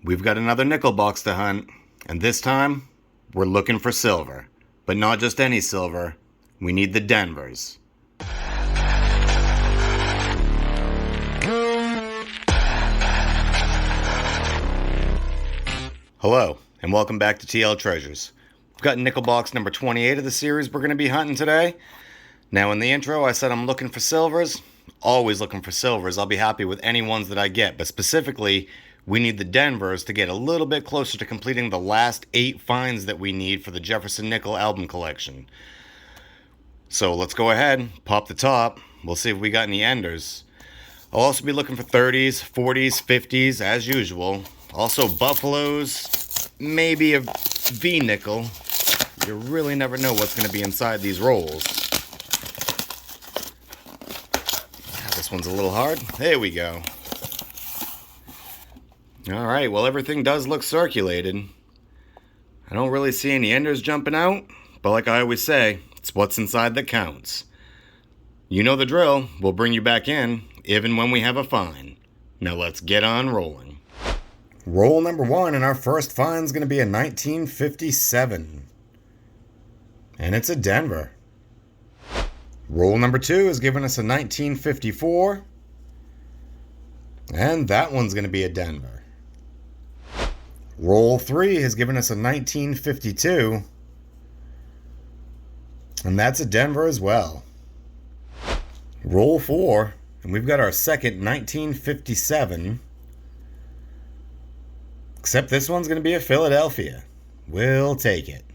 We've got another nickel box to hunt, and this time we're looking for silver. But not just any silver, we need the Denvers. Hello, and welcome back to TL Treasures. We've got nickel box number 28 of the series we're going to be hunting today. Now in the intro I said I'm looking for silvers. Always looking for silvers. I'll be happy with any ones that I get, but specifically we need the Denvers to get a little bit closer to completing the last 8 finds that we need for the Jefferson Nickel album collection. So let's go ahead, pop the top. We'll see if we got any enders. I'll also be looking for 30s, 40s, 50s as usual. Also buffaloes, maybe a V nickel. You really never know what's going to be inside these rolls. This one's a little hard. There we go. Alright, well everything does look circulated. I don't really see any enders jumping out, but like I always say, it's what's inside that counts. You know the drill. We'll bring you back in, even when we have a find. Now let's get on rolling. Roll number 1, and our first find is going to be a 1957. And it's a Denver. Roll number 2 is giving us a 1954. And that one's going to be a Denver. Roll 3 has given us a 1952. And that's a Denver as well. Roll 4, and we've got our second 1957. Except this one's going to be a Philadelphia. We'll take it.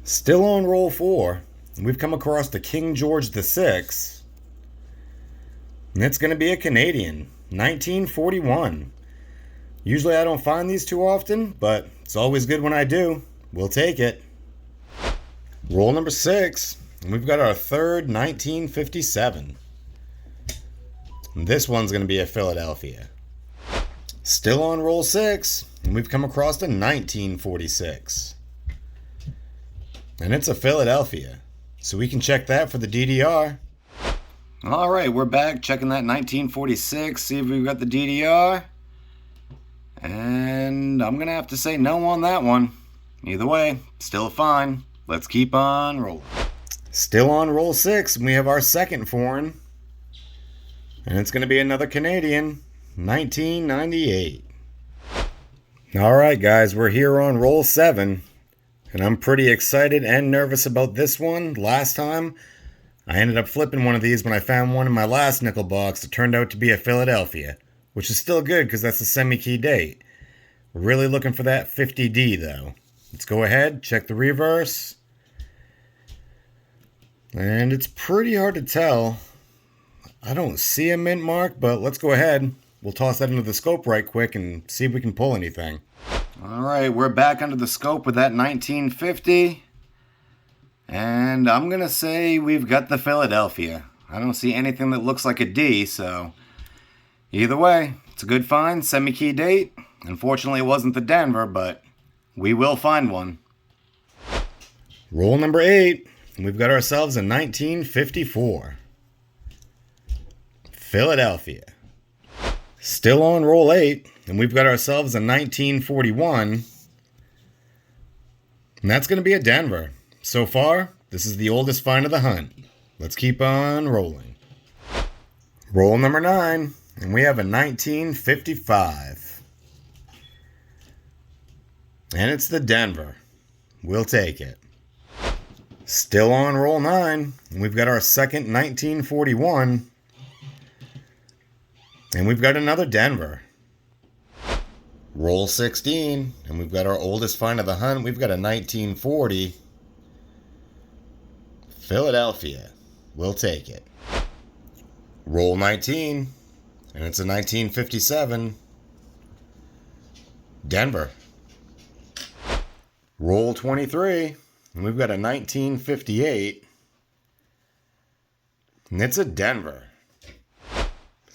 Still on roll 4, we've come across the King George VI. And it's going to be a Canadian, 1941. Usually I don't find these too often, but it's always good when I do. We'll take it. Roll number 6, and we've got our third 1957. And this one's going to be a Philadelphia. Still on roll 6, and we've come across a 1946. And it's a Philadelphia. So we can check that for the DDR. Alright, we're back checking that 1946, see if we've got the DDR. And I'm going to have to say no on that one. Either way, still fine. Let's keep on rolling. Still on roll 6, and we have our second foreign. And it's going to be another Canadian, 1998. Alright guys, we're here on roll 7. And I'm pretty excited and nervous about this one. Last time, I ended up flipping one of these when I found one in my last nickel box. It turned out to be a Philadelphia, which is still good because that's a semi-key date. We're really looking for that 50D though. Let's go ahead, check the reverse. And it's pretty hard to tell. I don't see a mint mark, but let's go ahead. We'll toss that into the scope right quick and see if we can pull anything. Alright, we're back under the scope with that 1950. And I'm going to say we've got the Philadelphia. I don't see anything that looks like a D, so either way, it's a good find, semi-key date. Unfortunately, it wasn't the Denver, but we will find one. Roll number 8, and we've got ourselves a 1954. Philadelphia. Still on roll 8, and we've got ourselves a 1941. And that's going to be a Denver. So far, this is the oldest find of the hunt. Let's keep on rolling. Roll number 9, and we have a 1955. And it's the Denver. We'll take it. Still on roll 9, and we've got our second 1941. And we've got another Denver. Roll 16, and we've got our oldest find of the hunt. We've got a 1940. Philadelphia. We'll take it. Roll 19, and it's a 1957. Denver. Roll 23, and we've got a 1958. And it's a Denver.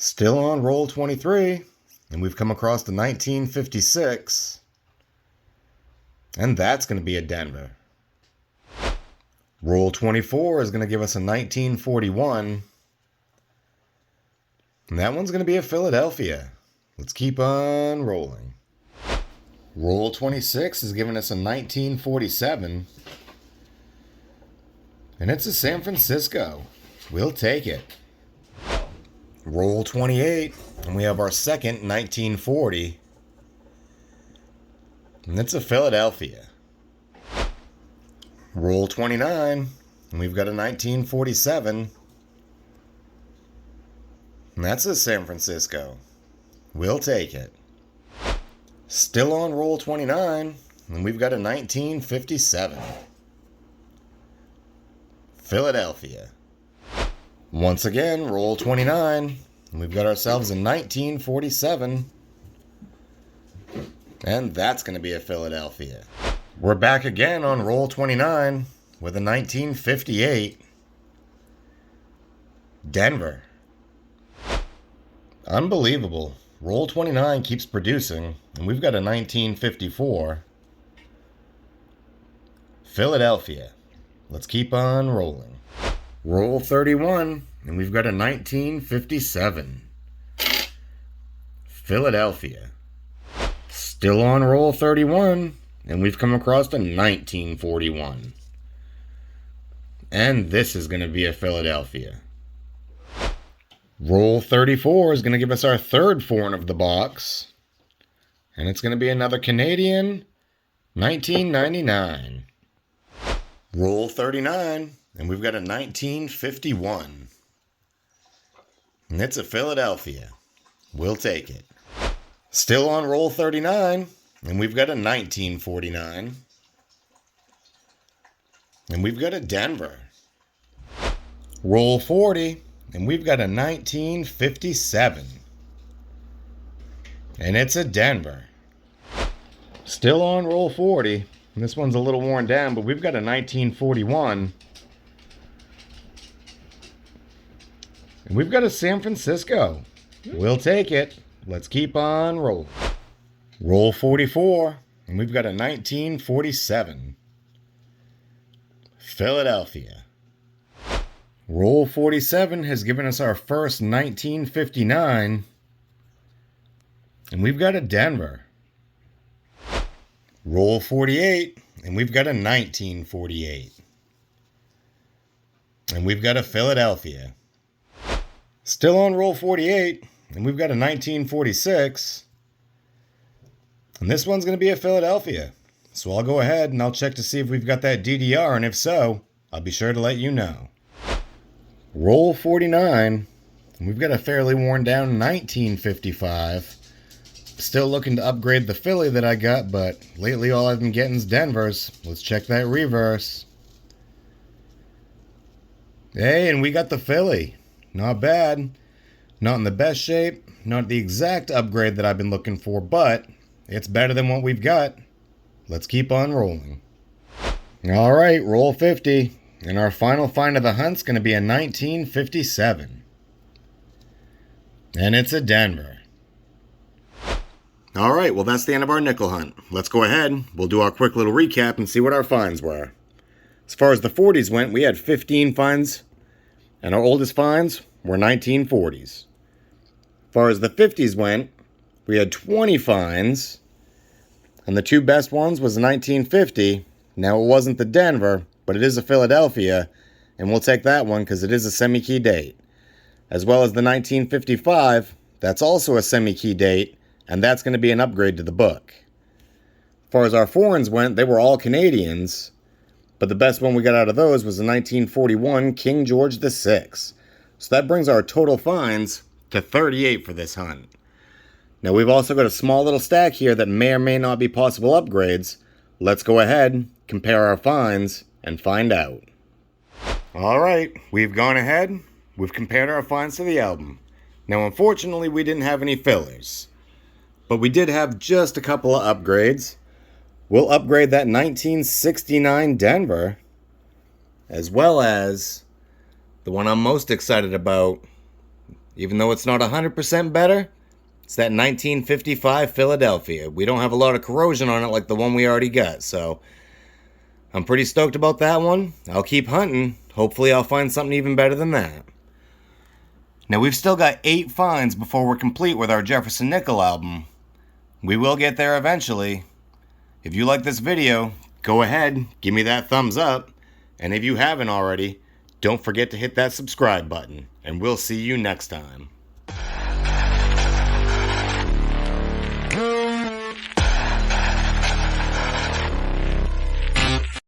Still on roll 23, and we've come across the 1956. And that's going to be a Denver. Roll 24 is going to give us a 1941. And that one's going to be a Philadelphia. Let's keep on rolling. Roll 26 is giving us a 1947. And it's a San Francisco. We'll take it. Roll 28, and we have our second 1940. And it's a Philadelphia. Roll 29, and we've got a 1947. And that's a San Francisco. We'll take it. Still on roll 29, and we've got a 1957. Philadelphia. Once again, roll 29, and we've got ourselves a 1947. And that's going to be a Philadelphia. We're back again on roll 29 with a 1958. Denver. Unbelievable. Roll 29 keeps producing, and we've got a 1954. Philadelphia. Let's keep on rolling. Roll 31, and we've got a 1957. Philadelphia. Still on roll 31, and we've come across a 1941. And this is going to be a Philadelphia. Roll 34 is going to give us our third foreign of the box. And it's going to be another Canadian, 1999. Roll 39, and we've got a 1951. And it's a Philadelphia. We'll take it. Still on roll 39, and we've got a 1949. And we've got a Denver. Roll 40, and we've got a 1957. And it's a Denver. Still on roll 40. And this one's a little worn down, but we've got a 1941. And we've got a San Francisco. We'll take it. Let's keep on rolling. Roll 44. And we've got a 1947. Philadelphia. Roll 47 has given us our first 1959. And we've got a Denver. Roll 48, and we've got a 1948. And we've got a Philadelphia. Still on roll 48, and we've got a 1946. And this one's going to be a Philadelphia. So I'll go ahead and I'll check to see if we've got that DDR, and if so, I'll be sure to let you know. Roll 49, and we've got a fairly worn down 1955. Still looking to upgrade the Philly that I got, but lately all I've been getting is Denver's. Let's check that reverse. Hey, and we got the Philly. Not bad. Not in the best shape, not the exact upgrade that I've been looking for, but it's better than what we've got. Let's keep on rolling. All right, roll 50. And our final find of the hunt's going to be a 1957. And it's a Denver. All right, well, that's the end of our nickel hunt. Let's go ahead. We'll do our quick little recap and see what our finds were. As far as the 40s went, we had 15 finds, and our oldest finds were 1940s. As far as the 50s went, we had 20 finds, and the two best ones was a 1950. Now, it wasn't the Denver, but it is a Philadelphia, and we'll take that one because it is a semi-key date. As well as the 1955, that's also a semi-key date, and that's going to be an upgrade to the book. As far as our foreigns went, they were all Canadians, but the best one we got out of those was the 1941 King George VI. So that brings our total finds to 38 for this hunt. Now we've also got a small little stack here that may or may not be possible upgrades. Let's go ahead, compare our finds, and find out. Alright, we've gone ahead, we've compared our finds to the album. Now unfortunately we didn't have any fillers, but we did have just a couple of upgrades. We'll upgrade that 1969 Denver, as well as the one I'm most excited about, even though it's not 100% better, it's that 1955 Philadelphia. We don't have a lot of corrosion on it like the one we already got, so I'm pretty stoked about that one. I'll keep hunting. Hopefully I'll find something even better than that. Now we've still got 8 finds before we're complete with our Jefferson Nickel album. We will get there eventually, If you like this video, go ahead, give me that thumbs up. And if you haven't already, don't forget to hit that subscribe button. And we'll see you next time.